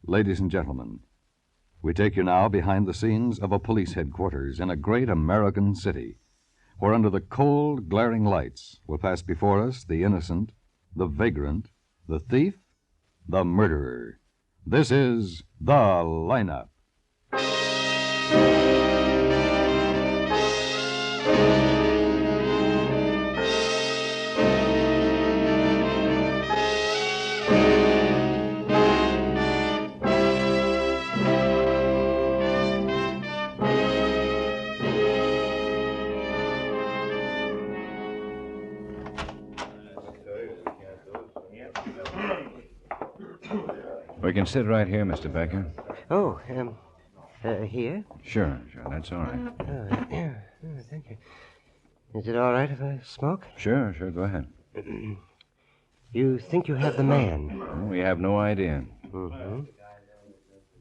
Ladies and gentlemen, we take you now behind the scenes of a police headquarters in a great American city, where under the cold, glaring lights will pass before us the innocent, the vagrant, the thief, the murderer. This is The Lineup. We can sit right here, Mr. Becker. Oh, here? Sure, that's all right. Thank you. Is it all right if I smoke? Sure, go ahead. You think you have the man? Well, we have no idea. Mm-hmm.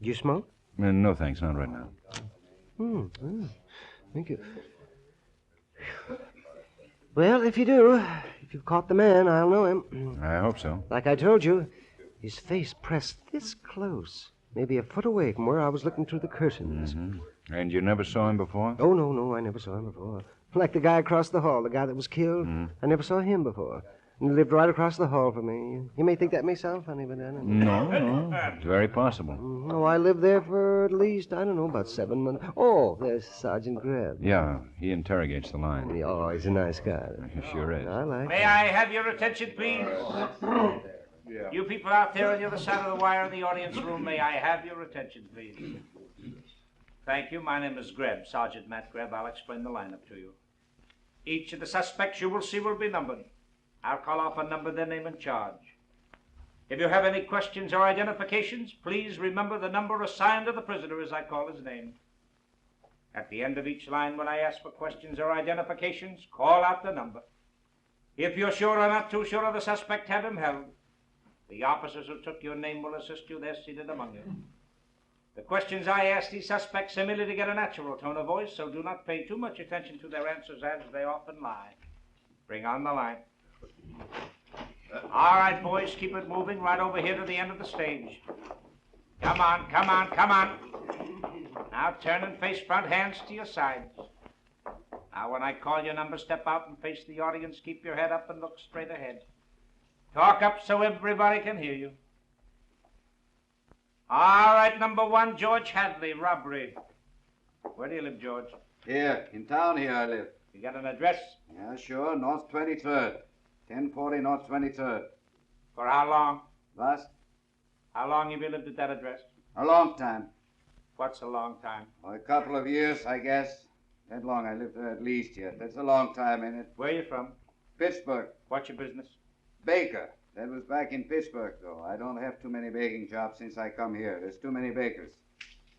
You smoke? No, thanks, not right now. Thank you. Well, if you do, if you've caught the man, I'll know him. I hope so. Like I told you, his face pressed this close, maybe a foot away from where I was looking through the curtains. Mm-hmm. And you never saw him before? Oh, no, I never saw him before. Like the guy across the hall, the guy that was killed. I never saw him before. And he lived right across the hall from me. You may think that may sound funny, but I don't know. No, it's very possible. No, I lived there for at least, I don't know, about 7 months. Oh, there's Sergeant Greb. Yeah, he interrogates the line. Oh, he's a nice guy. He sure is. I like May him. I have your attention, please? You people out there on the other side of the wire in the audience room, may I have your attention, please? Thank you. My name is Greb, Sergeant Matt Greb. I'll explain the lineup to you. Each of the suspects you will see will be numbered. I'll call off a number, their name, and charge. If you have any questions or identifications, please remember the number assigned to the prisoner as I call his name. At the end of each line, when I ask for questions or identifications, call out the number. If you're sure or not too sure of the suspect, have him held. The officers who took your name will assist you. They're seated among you. The questions I ask these suspects are merely to get a natural tone of voice, so do not pay too much attention to their answers, as they often lie. Bring on the line. All right, boys, keep it moving right over here to the end of the stage. Come on. Now turn and face front, hands to your sides. Now, when I call your number, step out and face the audience. Keep your head up and look straight ahead. Talk up so everybody can hear you. All right, number 1, George Hadley, robbery. Where do you live, George? Here, in town here I live. You got an address? Yeah, sure, North 23rd. 1040 North 23rd. For how long? What? How long have you lived at that address? A long time. What's a long time? Well, a couple of years, I guess. That long I lived there at least yet. That's a long time, ain't it? Where are you from? Pittsburgh. What's your business? Baker. That was back in Pittsburgh, though. I don't have too many baking jobs since I come here. There's too many bakers.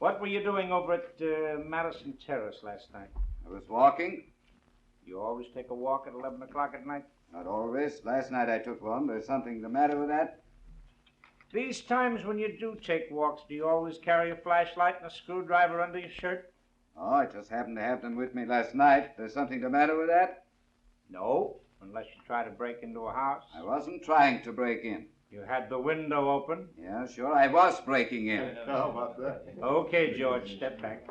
What were you doing over at Madison Terrace last night? I was walking. You always take a walk at 11 o'clock at night? Not always. Last night I took one. There's something the matter with that? These times when you do take walks, do you always carry a flashlight and a screwdriver under your shirt? Oh, I just happened to have them with me last night. There's something the matter with that? No, unless you try to break into a house. I wasn't trying to break in. You had the window open. Yeah, sure, I was breaking in. How about that? Okay, George, step back.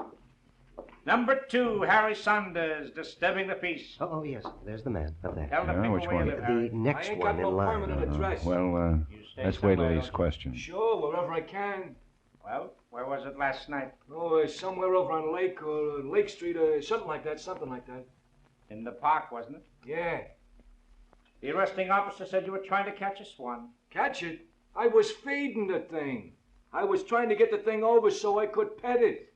Number 2, Harry Saunders, disturbing the peace. Oh, yes, there's the man up there. Tell the people which where one? you live, Harry. The next I ain't one got in no line. permanent address. Well, You stay let's wait till somewhere these else. questions. Sure, wherever I can. Well, where was it last night? Oh, somewhere over on Lake or Lake Street or something like that. In the park, wasn't it? Yeah. The arresting officer said you were trying to catch a swan. Catch it? I was feeding the thing. I was trying to get the thing over so I could pet it.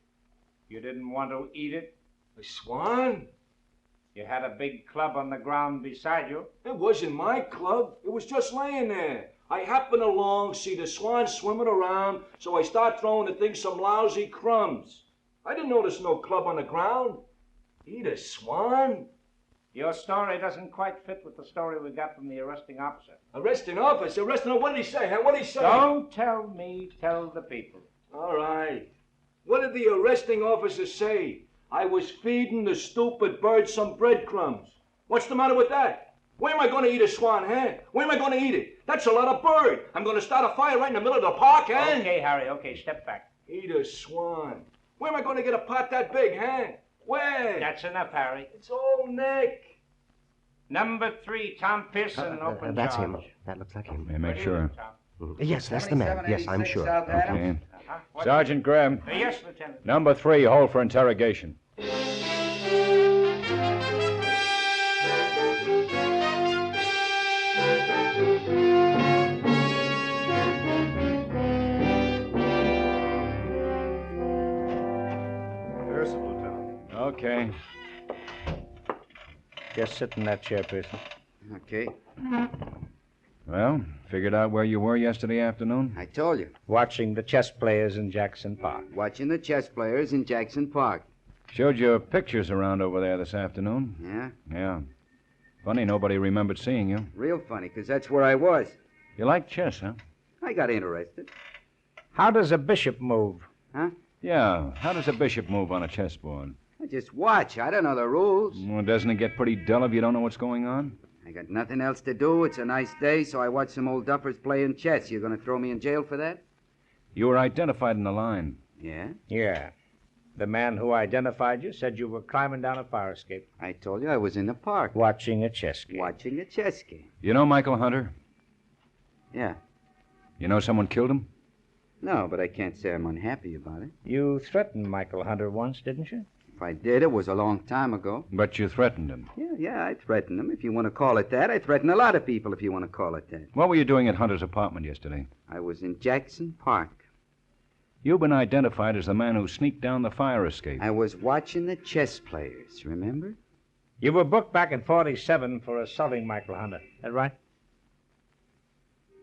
You didn't want to eat it? A swan? You had a big club on the ground beside you. It wasn't my club. It was just laying there. I happened along, see the swan swimming around, so I start throwing the thing some lousy crumbs. I didn't notice no club on the ground. Eat a swan? Your story doesn't quite fit with the story we got from the arresting officer. Arresting officer? What did he say, huh? What did he say? Don't tell me, tell the people. All right. What did the arresting officer say? I was feeding the stupid bird some breadcrumbs. What's the matter with that? Where am I going to eat a swan, huh? Where am I going to eat it? That's a lot of bird. I'm going to start a fire right in the middle of the park, huh? Okay, Harry, okay, step back. Eat a swan. Where am I going to get a pot that big, huh? Where? That's enough, Harry. It's all neck. Number 3, Tom Pearson, open That's charge. him. That looks like him. May I make sure? Yes, that's the man. Yes, I'm 7786 sure. South Adams. Okay. Sergeant Graham. Yes, Lieutenant. Number 3, hold for interrogation. Pierson, Lieutenant. Okay. Just sit in that chair, Pearson. Okay. Well, figured out where you were yesterday afternoon? I told you. Watching the chess players in Jackson Park. Watching the chess players in Jackson Park. Showed your pictures around over there this afternoon. Yeah? Yeah. Funny nobody remembered seeing you. Real funny, 'cause that's where I was. You like chess, huh? I got interested. How does a bishop move? Huh? Yeah. How does a bishop move on a chessboard? I just watch. I don't know the rules. Well, doesn't it get pretty dull if you don't know what's going on? I got nothing else to do. It's a nice day, so I watch some old duffers playing chess. You gonna throw me in jail for that? You were identified in the line. Yeah? Yeah. The man who identified you said you were climbing down a fire escape. I told you I was in the park. Watching a chess game. Watching a chess game. You know Michael Hunter? Yeah. You know someone killed him? No, but I can't say I'm unhappy about it. You threatened Michael Hunter once, didn't you? If I did, it was a long time ago. But you threatened him. Yeah, I threatened him, if you want to call it that. I threatened a lot of people, if you want to call it that. What were you doing at Hunter's apartment yesterday? I was in Jackson Park. You've been identified as the man who sneaked down the fire escape. I was watching the chess players, remember? You were booked back in 47 for assaulting Michael Hunter. That right?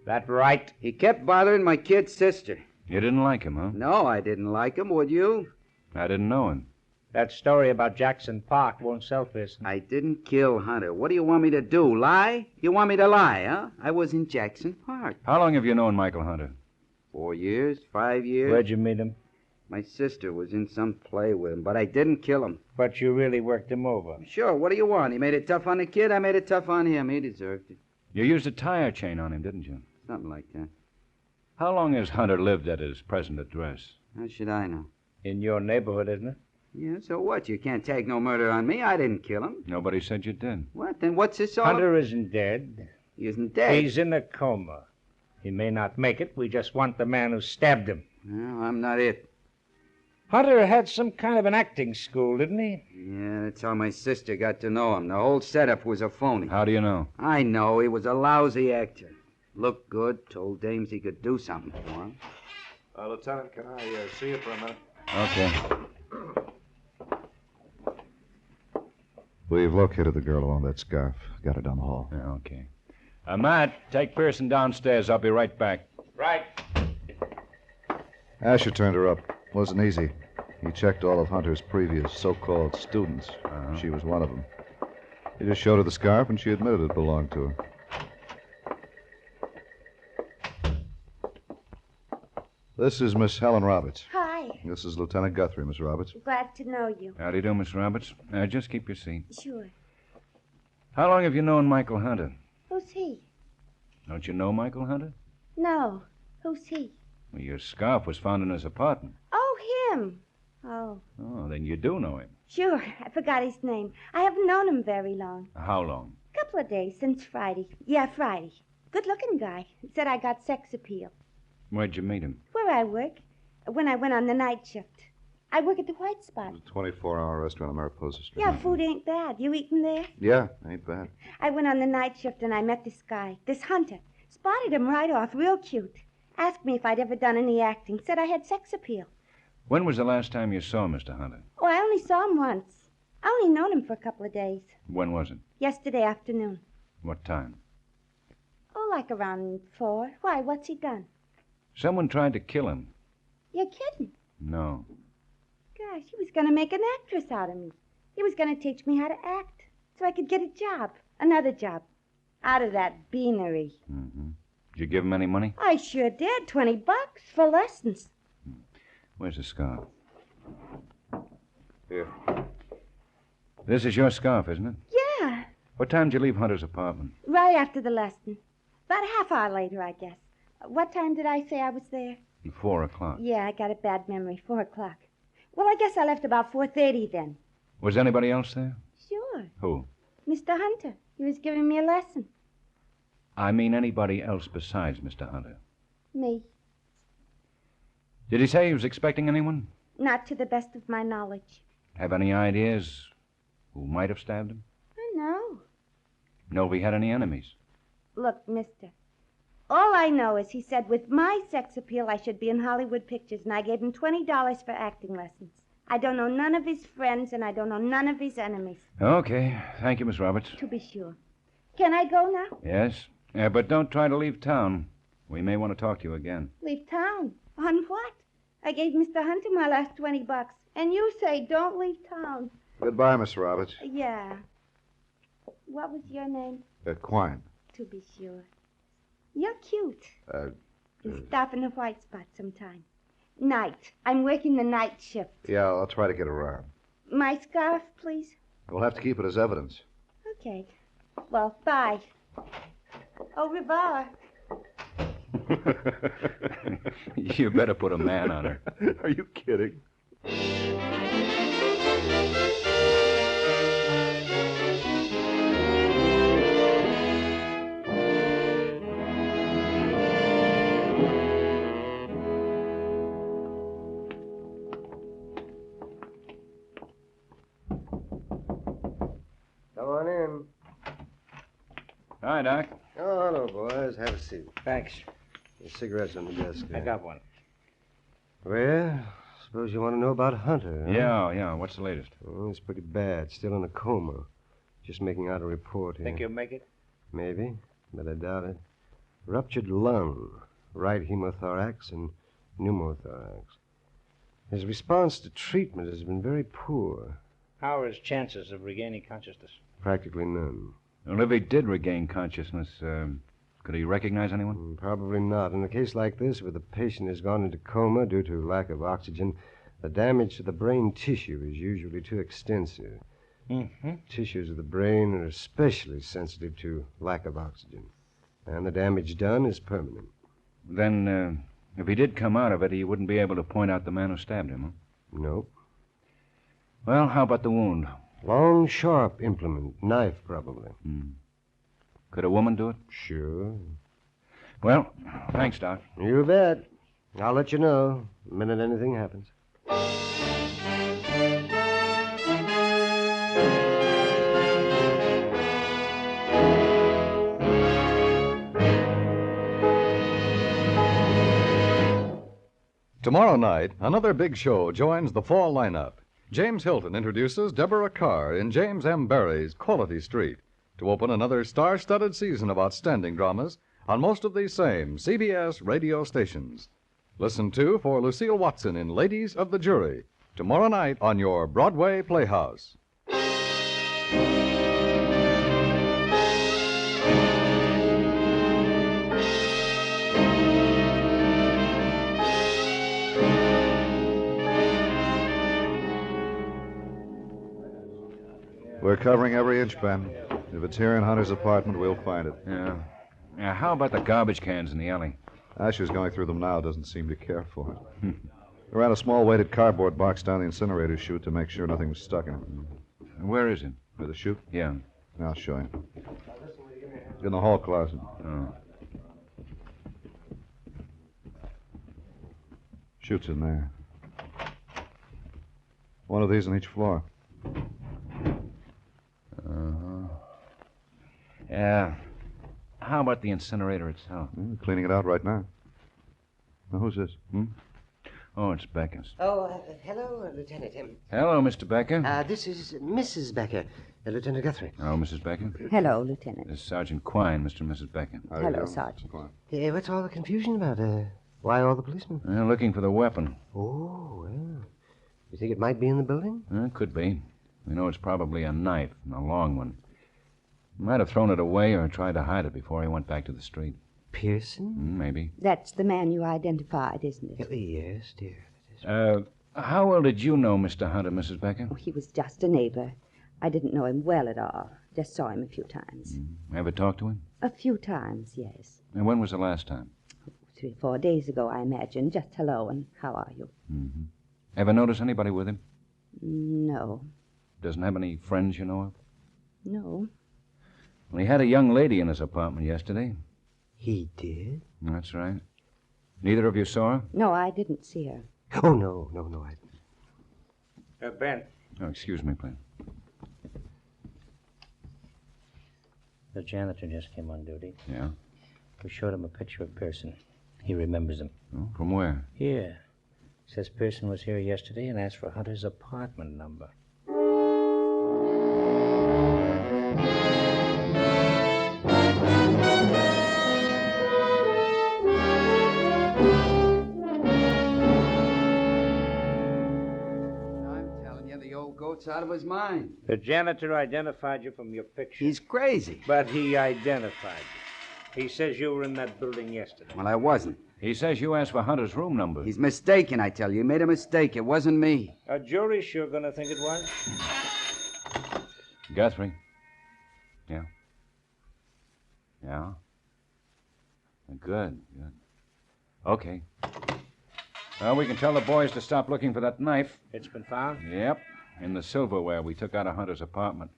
That right? He kept bothering my kid's sister. You didn't like him, huh? No, I didn't like him, would you? I didn't know him. That story about Jackson Park won't sell, Pearson. I didn't kill Hunter. What do you want me to do, lie? You want me to lie, huh? I was in Jackson Park. How long have you known Michael Hunter? 4 years, 5 years. Where'd you meet him? My sister was in some play with him, but I didn't kill him. But you really worked him over. Sure, what do you want? He made it tough on the kid, I made it tough on him. He deserved it. You used a tire chain on him, didn't you? Something like that. How long has Hunter lived at his present address? How should I know? In your neighborhood, isn't it? Yeah, so what? You can't tag no murder on me. I didn't kill him. Nobody said you did. What? Then what's this all Hunter isn't dead. He isn't dead. He's in a coma. He may not make it. We just want the man who stabbed him. No, I'm not it. Hunter had some kind of an acting school, didn't he? Yeah, that's how my sister got to know him. The whole setup was a phony. How do you know? I know. He was a lousy actor. Looked good. Told dames he could do something for him. Lieutenant, can I see you for a minute? Okay. We've located the girl along that scarf. Got her down the hall. Yeah, okay. Matt, take Pierson downstairs. I'll be right back. Right. Asher turned her up. Wasn't easy. He checked all of Hunter's previous so-called students. She was one of them. He just showed her the scarf, and she admitted it belonged to her. This is Miss Helen Roberts. Hi. This is Lieutenant Guthrie, Miss Roberts. Glad to know you. How do you do, Miss Roberts? Just keep your seat. Sure. How long have you known Michael Hunter? Who's he? Don't you know Michael Hunter? No. Who's he? Well, your scarf was found in his apartment. Oh, him. Oh, Oh, then you do know him. sure. I forgot his name. I haven't known him very long. How long? A couple of days since Friday. Yeah, Friday. Good-looking guy. Said I got sex appeal. Where'd you meet him? Where I work. When I went on the night shift. I work at the White Spot. 24-hour restaurant on Mariposa Street. Yeah, food ain't bad. You eating there? Yeah, ain't bad. I went on the night shift and I met this guy, this Hunter. Spotted him right off, real cute. Asked me if I'd ever done any acting. Said I had sex appeal. When was the last time you saw Mr. Hunter? Oh, I only saw him once. I only known him for a couple of days. When was it? Yesterday afternoon. What time? Oh, like around 4. Why, what's he done? Someone tried to kill him. You're kidding. No. Gosh, he was going to make an actress out of me. He was going to teach me how to act so I could get a job, another job, out of that beanery. Mm-hmm. Did you give him any money? I sure did. $20 for lessons. Where's the scarf? Here. This is your scarf, isn't it? Yeah. What time did you leave Hunter's apartment? Right after the lesson. About a half hour later, I guess. What time did I say I was there? 4 o'clock. Yeah, I got a bad memory. 4 o'clock. Well, I guess I left about 4:30 then. Was anybody else there? Sure. Who? Mr. Hunter. He was giving me a lesson. I mean anybody else besides Mr. Hunter. Me. Did he say he was expecting anyone? Not to the best of my knowledge. Have any ideas who might have stabbed him? No. Know if he had any enemies? Look, mister, all I know is he said with my sex appeal I should be in Hollywood pictures, and I gave him $20 for acting lessons. I don't know none of his friends, and I don't know none of his enemies. Okay. Thank you, Miss Roberts. To be sure. Can I go now? Yes. But don't try to leave town. We may want to talk to you again. Leave town? On what? I gave Mr. Hunter my last $20, and you say don't leave town. Goodbye, Miss Roberts. Yeah. What was your name? Quine. To be sure. You're cute. You stop in the White Spot sometime. Night. I'm working the night shift. Yeah, I'll try to get around. My scarf, please. We'll have to keep it as evidence. Okay. Well, bye. Au revoir. You better put a man on her. Are you kidding? Come on in. Hi, Doc. Oh, hello, boys. Have a seat. Thanks. There's cigarettes on the desk there. I got one. Well, suppose you want to know about Hunter, huh? Yeah. What's the latest? Oh, he's pretty bad. Still in a coma. Just making out a report here. Think you'll make it? Maybe, but I doubt it. Ruptured lung, right hemothorax, and pneumothorax. His response to treatment has been very poor. How are his chances of regaining consciousness? Practically none. Well, if he did regain consciousness, could he recognize anyone? Probably not. In a case like this, where the patient has gone into coma due to lack of oxygen, the damage to the brain tissue is usually too extensive. Mm-hmm. Tissues of the brain are especially sensitive to lack of oxygen. And the damage done is permanent. Then, if he did come out of it, he wouldn't be able to point out the man who stabbed him, huh? Nope. Well, how about the wound? Long, sharp implement. Knife, probably. Could a woman do it? Sure. Well, thanks, Doc. You bet. I'll let you know the minute anything happens. Tomorrow night, another big show joins the fall lineup. James Hilton introduces Deborah Carr in James M. Barrie's Quality Street to open another star-studded season of outstanding dramas on most of these same CBS radio stations. Listen to for Lucille Watson in Ladies of the Jury tomorrow night on your Broadway Playhouse. We're covering every inch, Ben. If it's here in Hunter's apartment, we'll find it. Yeah. How about the garbage cans in the alley? Asher's going through them now. Doesn't seem to care for it. We ran a small weighted cardboard box down the incinerator chute to make sure nothing was stuck in it. Where is it? Where the chute? Yeah. I'll show you. In the hall closet. Oh. Chute's in there. One of these on each floor. Yeah. How about the incinerator itself? We're cleaning it out right now. Now, who's this? Oh, it's Becker's. Oh, hello, Lieutenant. Hello, Mr. Becker. This is Mrs. Becker, Lieutenant Guthrie. Hello, Mrs. Becker. Hello, Lieutenant. This is Sergeant Quine, Mr. and Mrs. Becker. Hello, Sergeant. What's all the confusion about? Why all the policemen? Looking for the weapon. Oh, well. You think it might be in the building? Could be. We know it's probably a knife, and a long one. He might have thrown it away or tried to hide it before he went back to the street. Pierson? Maybe. That's the man you identified, isn't it? Yes, dear. How well did you know Mr. Hunter, Mrs. Becker? Oh, he was just a neighbor. I didn't know him well at all. Just saw him a few times. Ever talked to him? A few times, yes. And when was the last time? 3 or 4 days ago, I imagine. Just hello and how are you? Mm-hmm. Ever notice anybody with him? No. Doesn't have any friends you know of? No. Well, he had a young lady in his apartment yesterday. He did? That's right. Neither of you saw her? No, I didn't see her. Oh, no, I didn't. Ben. Oh, excuse me, please. The janitor just came on duty. Yeah? We showed him a picture of Pierson. He remembers him. Oh, from where? Here. Says Pierson was here yesterday and asked for Hunter's apartment number. Goat's out of his mind. The janitor identified you from your picture. He's crazy. But he identified you. He says you were in that building yesterday. Well, I wasn't. He says you asked for Hunter's room number. He's mistaken, I tell you. He made a mistake. It wasn't me. A jury's sure gonna think it was. Guthrie? Yeah? Yeah? Good. Okay. Well, we can tell the boys to stop looking for that knife. It's been found? Yep. In the silverware we took out of Hunter's apartment.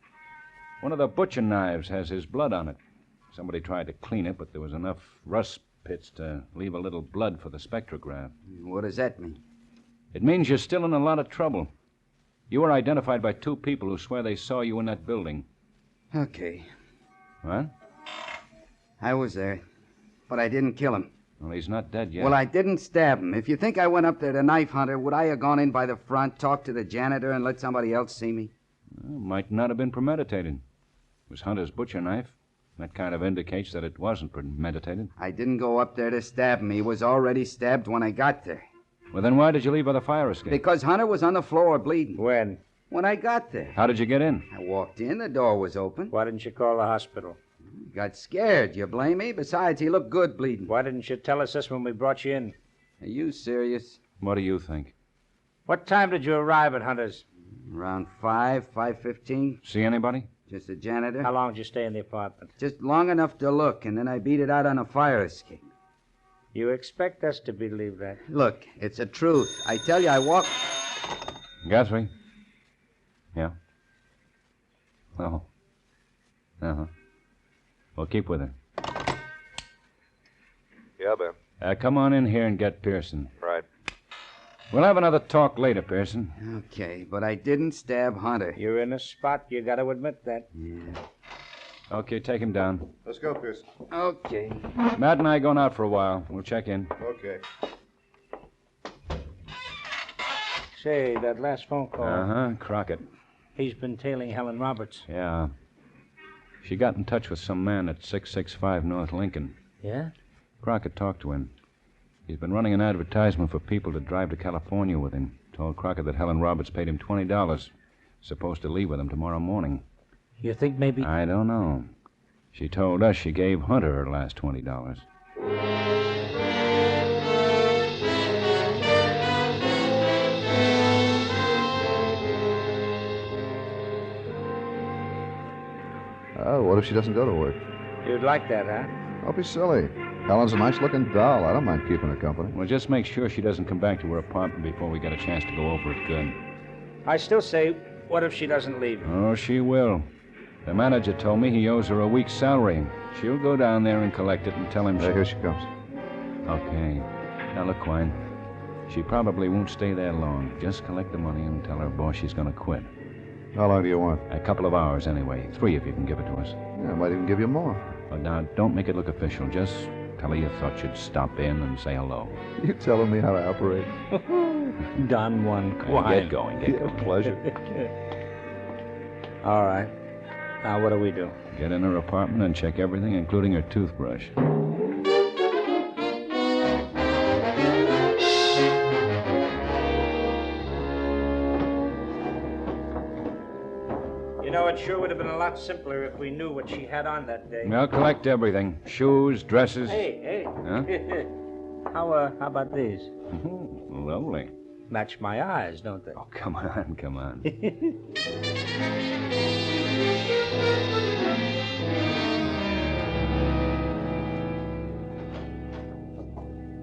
One of the butcher knives has his blood on it. Somebody tried to clean it, but there was enough rust pits to leave a little blood for the spectrograph. What does that mean? It means you're still in a lot of trouble. You were identified by 2 people who swear they saw you in that building. Okay. What? I was there, but I didn't kill him. Well, he's not dead yet. Well, I didn't stab him. If you think I went up there to knife Hunter, would I have gone in by the front, talked to the janitor, and let somebody else see me? Well, might not have been premeditated. It was Hunter's butcher knife. That kind of indicates that it wasn't premeditated. I didn't go up there to stab him. He was already stabbed when I got there. Well, then why did you leave by the fire escape? Because Hunter was on the floor bleeding. When? When I got there. How did you get in? I walked in, the door was open. Why didn't you call the hospital? Got scared, you blame me? Besides, he looked good bleeding. Why didn't you tell us this when we brought you in? Are you serious? What do you think? What time did you arrive at Hunter's? Around 5:15. See anybody? Just the janitor. How long did you stay in the apartment? Just long enough to look, and then I beat it out on a fire escape. You expect us to believe that? Look, it's the truth. I tell you, I walked... Guthrie? Yeah? Oh. Uh-huh. Well, keep with her. Yeah, Ben. Come on in here and get Pierson. Right. We'll have another talk later, Pierson. Okay, but I didn't stab Hunter. You're in a spot. You got to admit that. Yeah. Okay, take him down. Let's go, Pierson. Okay. Matt and I going out for a while. We'll check in. Okay. Say, that last phone call. Uh-huh, Crockett. He's been tailing Helen Roberts. Yeah. She got in touch with some man at 665 North Lincoln. Yeah? Crockett talked to him. He's been running an advertisement for people to drive to California with him. Told Crockett that Helen Roberts paid him $20. Supposed to leave with him tomorrow morning. You think maybe... I don't know. She told us she gave Hunter her last $20. Oh, what if she doesn't go to work? You'd like that, huh? Don't be silly. Helen's a nice-looking doll. I don't mind keeping her company. Well, just make sure she doesn't come back to her apartment before we get a chance to go over it good. I still say, what if she doesn't leave? Oh, she will. The manager told me he owes her a week's salary. She'll go down there and collect it and tell him Here she comes. Okay. Now, look, Quine. She probably won't stay there long. Just collect the money and tell her boss she's going to quit. How long do you want? A couple of hours, anyway. 3 if you can give it to us. Yeah, I might even give you more. But now, don't make it look official. Just tell her you thought you'd stop in and say hello. You telling me how to operate? Don Juan Get Quine. going. Yeah, pleasure. All right. Now, what do we do? Get in her apartment and check everything, including her toothbrush. You know, it sure would have been a lot simpler if we knew what she had on that day. I'll collect everything. Shoes, dresses. Hey. Huh? How about these? Lovely. Match my eyes, don't they? Oh, come on.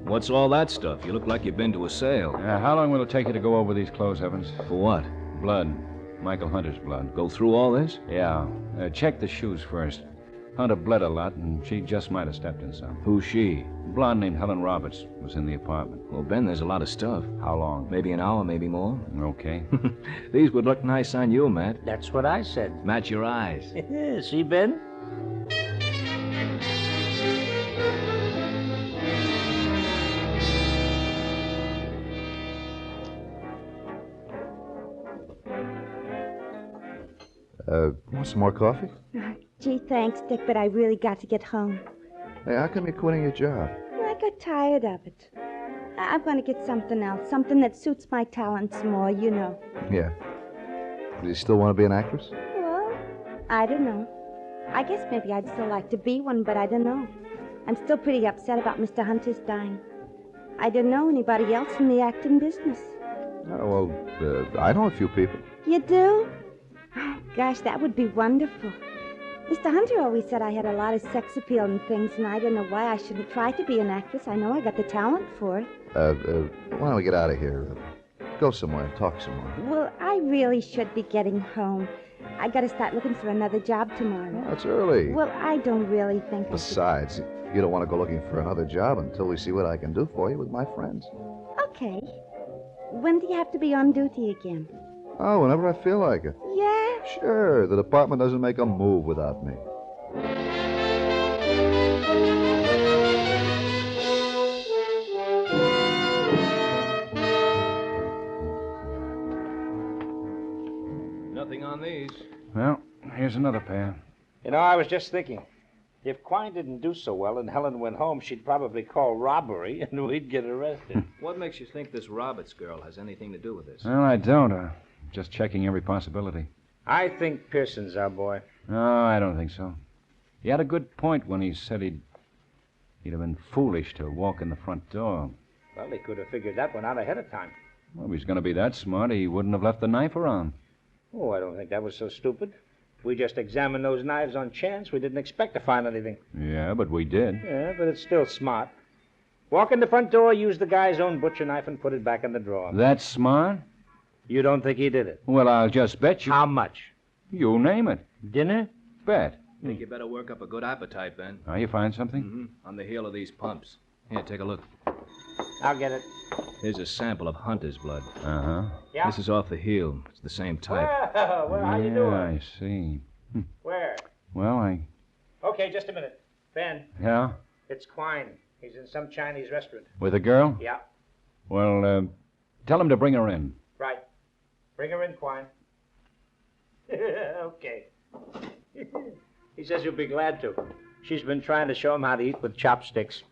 What's all that stuff? You look like you've been to a sale. How long will it take you to go over these clothes, Evans? For what? Blood. Michael Hunter's blood. Go through all this? Yeah. Check the shoes first. Hunter bled a lot, and she just might have stepped in some. Who's she? Blonde named Helen Roberts was in the apartment. Well, Ben, there's a lot of stuff. How long? Maybe an hour, maybe more. Okay. These would look nice on you, Matt. That's what I said. Match your eyes. See, Ben? Want some more coffee? Gee, thanks, Dick, but I really got to get home. Hey, how come you're quitting your job? I got tired of it. I'm going to get something else, something that suits my talents more, you know. Yeah. Do you still want to be an actress? Well, I don't know. I guess maybe I'd still like to be one, but I don't know. I'm still pretty upset about Mr. Hunter's dying. I don't know anybody else in the acting business. Oh, well, I know a few people. You do? Oh, gosh, that would be wonderful. Mr. Hunter always said I had a lot of sex appeal and things, and I don't know why I shouldn't try to be an actress. I know I got the talent for it. Why don't we get out of here? Go somewhere and talk some more. Well, I really should be getting home. I got to start looking for another job tomorrow. Oh, it's early. Well, I don't really think Besides, you don't want to go looking for another job until we see what I can do for you with my friends. Okay. When do you have to be on duty again? Oh, whenever I feel like it. Yeah? Sure. The department doesn't make a move without me. Nothing on these. Well, here's another pair. You know, I was just thinking, if Quine didn't do so well and Helen went home, she'd probably call robbery and we'd get arrested. What makes you think this Roberts girl has anything to do with this? Well, I don't. Just checking every possibility. I think Pierson's our boy. No, I don't think so. He had a good point when he said he'd have been foolish to walk in the front door. Well, he could have figured that one out ahead of time. Well, if he's going to be that smart, he wouldn't have left the knife around. Oh, I don't think that was so stupid. We just examined those knives on chance. We didn't expect to find anything. Yeah, but we did. Yeah, but it's still smart. Walk in the front door, use the guy's own butcher knife, and put it back in the drawer. That's smart? You don't think he did it? Well, I'll just bet you. How much? You name it. Dinner? Bet. I think you better work up a good appetite, Ben. Oh, you find something? Mm-hmm. On the heel of these pumps. Here, take a look. I'll get it. Here's a sample of Hunter's blood. Uh-huh. Yeah? This is off the heel. It's the same type. Well, how you Yeah, doing? I see. Where? Well, Okay, just a minute. Ben, Yeah? it's Quine. He's in some Chinese restaurant. With a girl? Yeah, Well, tell him to bring her in. right. Bring her in, Quine. Okay. He says he'll be glad to. She's been trying to show him how to eat with chopsticks.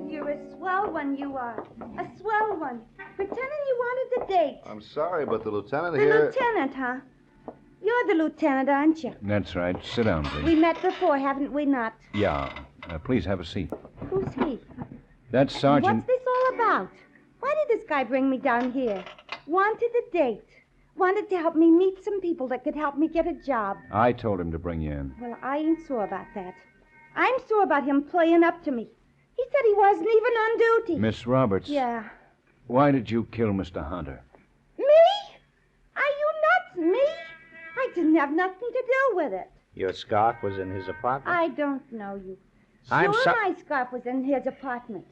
You're a swell one, you are. A swell one. Pretending you wanted to date. I'm sorry, but the lieutenant The here... lieutenant, huh? You're the lieutenant, aren't you? That's right. Sit down, please. We met before, haven't we not? Yeah. Please have a seat. Who's he? That's Sergeant... What's this all about? Why did this guy bring me down here? Wanted a date. Wanted to help me meet some people that could help me get a job. I told him to bring you in. Well, I ain't sure about that. I'm sure about him playing up to me. He said he wasn't even on duty. Miss Roberts. Yeah. Why did you kill Mr. Hunter? Me? Are you nuts? Me? I didn't have nothing to do with it. Your scarf was in his apartment? I don't know you. I'm Sure, so- my scarf was in his apartment.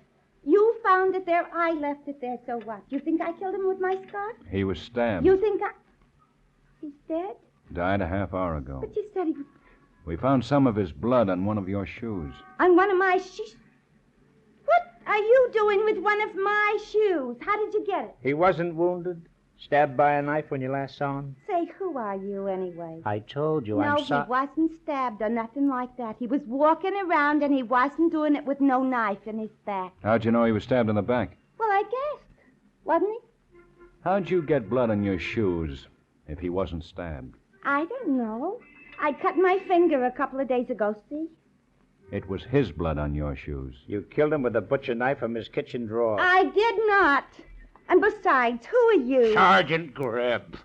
You found it there, I left it there, so what? You think I killed him with my scarf? He was stabbed. You think I... He's dead? Died a half hour ago. But you said he... We found some of his blood on one of your shoes. On one of my shoes... What are you doing with one of my shoes? How did you get it? He wasn't wounded? Stabbed by a knife when you last saw him? Say, who are you anyway? I told you, No, I'm he sorry. wasn't stabbed or nothing like that. He was walking around and he wasn't doing it with no knife in his back. How'd you know he was stabbed in the back? Well, I guessed. Wasn't he? How'd you get blood on your shoes if he wasn't stabbed? I don't know. I cut my finger a couple of days ago, see? It was his blood on your shoes. You killed him with a butcher knife from his kitchen drawer. I did not. And besides, who are you? Sergeant Greb.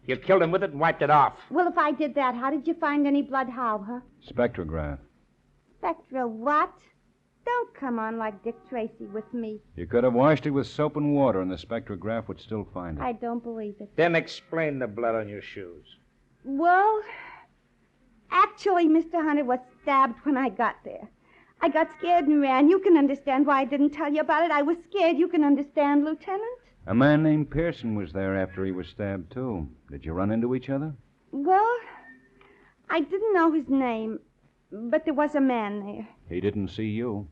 You killed him with it and wiped it off. Well, if I did that, how did you find any blood? How, huh? Spectrograph. Spectra what? Don't come on like Dick Tracy with me. You could have washed it with soap and water, and the spectrograph would still find it. I don't believe it. Then explain the blood on your shoes. Well, actually, Mr. Hunter was stabbed when I got there. I got scared and ran. You can understand why I didn't tell you about it. I was scared. You can understand, Lieutenant? A man named Pierson was there after he was stabbed, too. Did you run into each other? Well, I didn't know his name, but there was a man there. He didn't see you.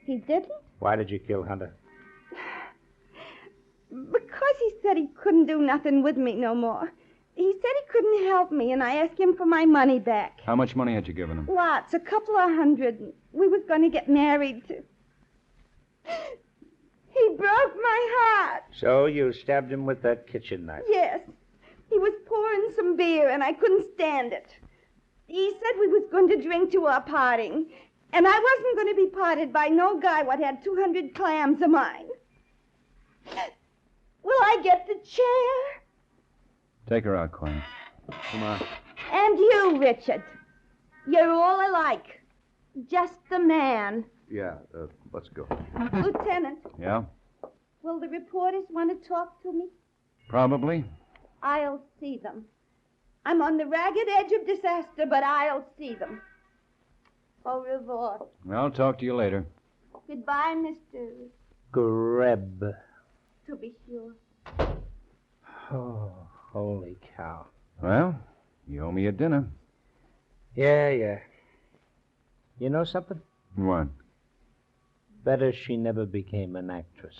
He didn't? Why did you kill Hunter? Because he said he couldn't do nothing with me no more. He said he couldn't help me, and I asked him for my money back. How much money had you given him? Lots, a couple of $100. We was going to get married. He broke my heart. So you stabbed him with that kitchen knife? Yes. He was pouring some beer, and I couldn't stand it. He said we was going to drink to our parting, and I wasn't going to be parted by no guy what had 200 clams of mine. Will I get the chair? Take her out, Quinn. Come on. And you, Richard. You're all alike. Just the man. Yeah, let's go. Lieutenant, Yeah? will the reporters want to talk to me? Probably. I'll see them. I'm on the ragged edge of disaster, but I'll see them. Au revoir. I'll talk to you later. Goodbye, Mr. Greb. To be sure. Oh, holy cow. Well, you owe me a dinner. Yeah. You know something? What? Better she never became an actress.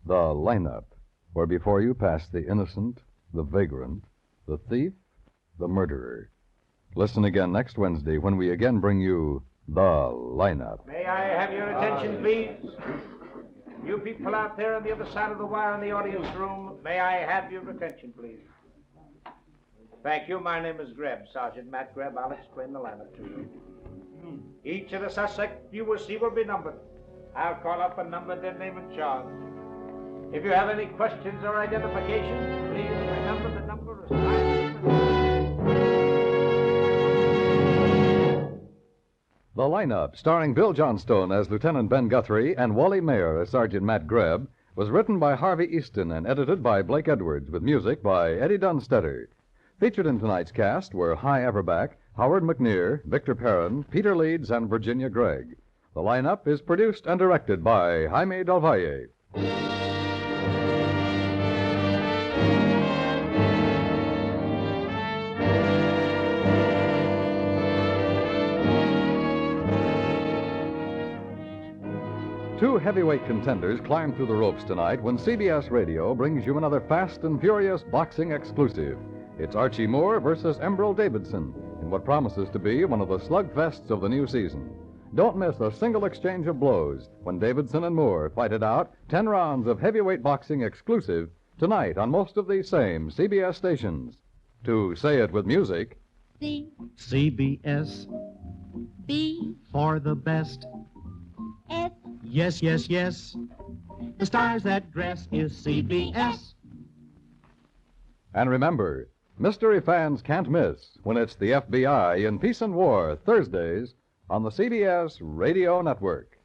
The lineup, where before you pass the innocent, the vagrant, the thief, the murderer. Listen again next Wednesday when we again bring you the lineup. May I have your attention, please? You people out there on the other side of the wire in the audience room, may I have your attention, please? Thank you. My name is Greb, Sergeant Matt Greb. I'll explain the lineup to you. Each of the suspects you will see will be numbered. I'll call up a number, their name and charge. If you have any questions or identifications, please remember the number is 9. The lineup, starring Bill Johnstone as Lieutenant Ben Guthrie and Wally Mayer as Sergeant Matt Greb, was written by Harvey Easton and edited by Blake Edwards, with music by Eddie Dunstetter. Featured in tonight's cast were Hy Everback, Howard McNear, Victor Perrin, Peter Leeds, and Virginia Gregg. The lineup is produced and directed by Jaime Del Valle. Two heavyweight contenders climb through the ropes tonight when CBS Radio brings you another fast and furious boxing exclusive. It's Archie Moore versus Embryl Davidson in what promises to be one of the slugfests of the new season. Don't miss a single exchange of blows when Davidson and Moore fight it out 10 rounds of heavyweight boxing exclusive tonight on most of these same CBS stations. To say it with music, CBS. B. For the best. S. Yes. The stars that dress is CBS. and remember, mystery fans can't miss when it's the FBI in Peace and War, Thursdays on the CBS Radio Network.